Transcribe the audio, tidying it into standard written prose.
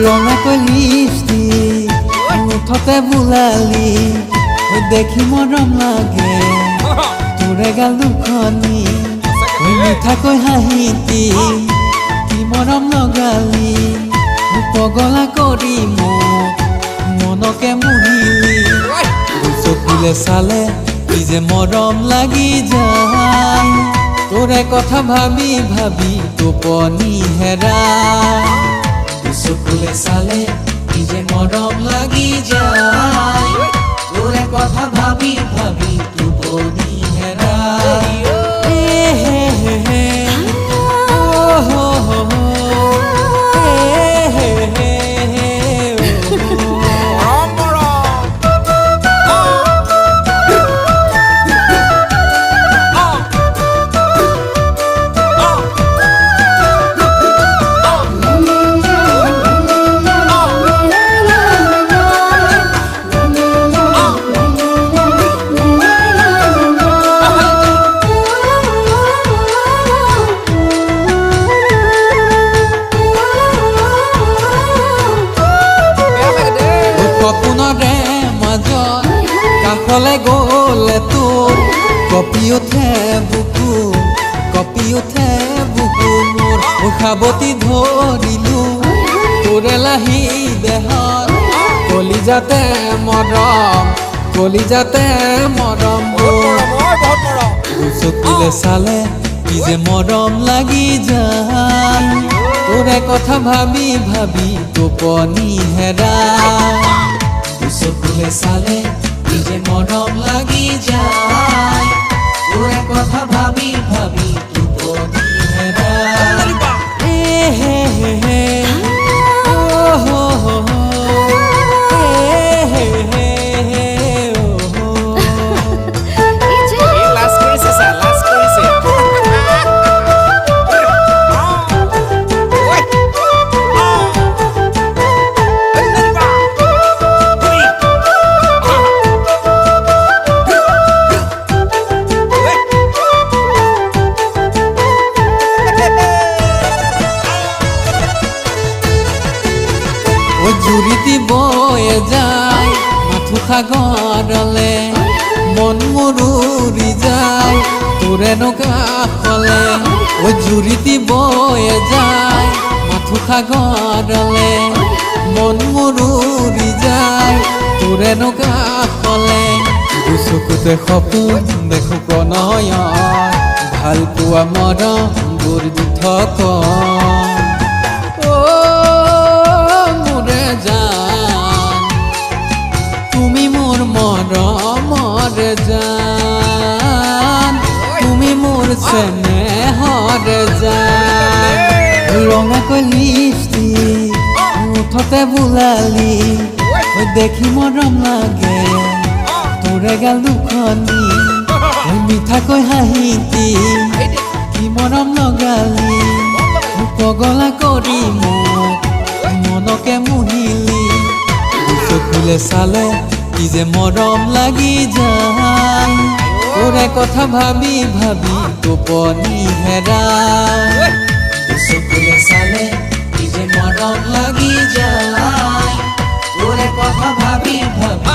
ৰঙাকৈ লিপষ্টিক মুঠতে বুলালি দেখি মৰম লাগে তোৰে গাল দুখনি মিঠাকৈ হাঁহিতি কি মৰম লগালি পগলা কৰি মোক মনকে মুহিলি চকুলে চালে কি যে মৰম লাগি যায় তোৰে কথা ভাবি ভাবি টোপনি হেৰাই চকুলে চালে কি যে মৰম লাগি যায় তোৰে কথা ভাবি ভাবি টোপনি হেৰাই কাষলে গ'লে তোৰ কঁপি উঠে বুকু মোৰ উশাবতি ধৰিলো তোৰে লাহি দেহত কলিজাতে মৰম চকুলে চালে কি যে মৰম লাগি যায় তোৰে কথা ভাবি ভাবি টোপনি হেৰাই চকুলে চালে কি যে মৰম লাগি যায় তোৰে কথা ভাবি ভাবি টোপনি হেৰাই জুৰিতি বয়ে যায় মাথো সাগৰলে মন মোৰ উৰি যায় তোৰে কাষলে জুৰিতি বয়ে যায় মাথো সাগৰলে মন মোৰ উৰি যায় তোৰে কাষলে চকুতে সপোন দেখো প্ৰণয়ন ভাল পোৱা মৰমবোৰ দি থকা তুমি মোৰ মৰমৰ জান তুমি মোৰ চেনেহৰ জান ৰঙাকৈ লিপষ্টিক মুঠতে বুলালি দেখি মৰম লাগে তোৰে গাল দুখনি মিঠাকৈ হাঁহিতি কি মৰম লগালি পগলা কৰি মোক মনকে মুহিলি চকুলে চালে কি যে মৰম লাগি যায় তোৰে কথা ভাবি ভাবি টোপনি হেৰাই চকুলে চালে কি যে মৰম লাগি যায় তোৰে কথা ভাবি ভাবি